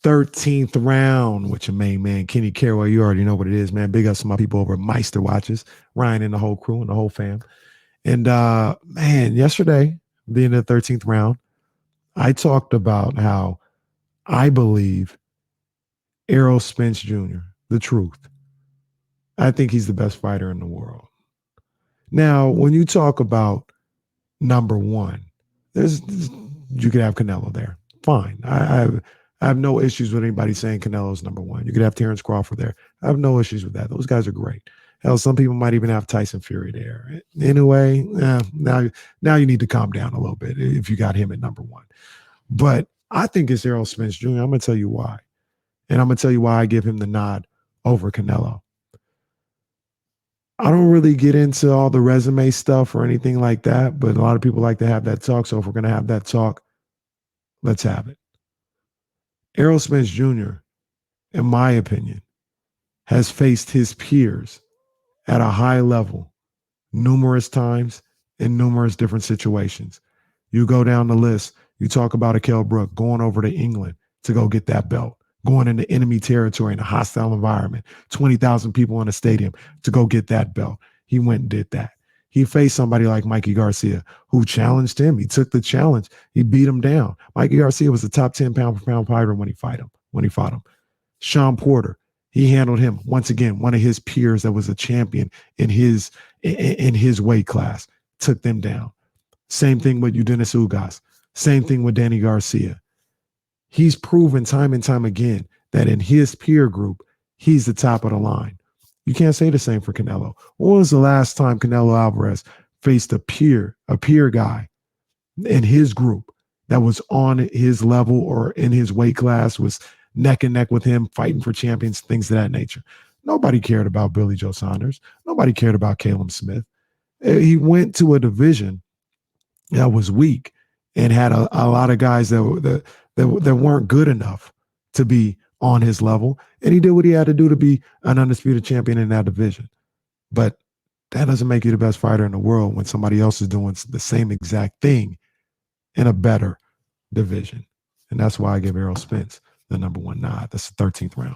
13th round with your main man, Kenny Carroll. You already know what it is, man. Big ups to my people over at Meister Watches, Ryan and the whole crew and the whole fam. And man, yesterday, being the 13th round, I talked about how I believe Errol Spence Jr., the truth. I think he's the best fighter in the world. Now, when you talk about number one, you could have Canelo there. Fine. I have no issues with anybody saying Canelo's number one. You could have Terrence Crawford there. I have no issues with that. Those guys are great. Hell, some people might even have Tyson Fury there. Anyway, now you need to calm down a little bit if you got him at number one. But I think it's Errol Spence Jr. I'm going to tell you why. And I'm going to tell you why I give him the nod over Canelo. I don't really get into all the resume stuff or anything like that, but a lot of people like to have that talk. So if we're going to have that talk, let's have it. Errol Spence Jr., in my opinion, has faced his peers at a high level numerous times in numerous different situations. You go down the list, you talk about Akel Brook going over to England to go get that belt, going into enemy territory in a hostile environment, 20,000 people in a stadium to go get that belt. He went and did that. He faced somebody like Mikey Garcia, who challenged him. He took the challenge. He beat him down. Mikey Garcia was a top 10 pound-for-pound fighter when he fought him. Sean Porter, he handled him. Once again, one of his peers that was a champion in his weight class, took them down. Same thing with Eudenis Ugas. Same thing with Danny Garcia. He's proven time and time again that in his peer group, he's the top of the line. You can't say the same for Canelo. When was the last time Canelo Alvarez faced a peer guy in his group that was on his level or in his weight class, was neck and neck with him, fighting for champions, things of that nature? Nobody cared about Billy Joe Saunders. Nobody cared about Caleb Smith. He went to a division that was weak and had a lot of guys that weren't good enough to be on his level. And he did what he had to do to be an undisputed champion in that division. But that doesn't make you the best fighter in the world when somebody else is doing the same exact thing in a better division. And that's why I give Errol Spence the number one nod. That's the 13th round.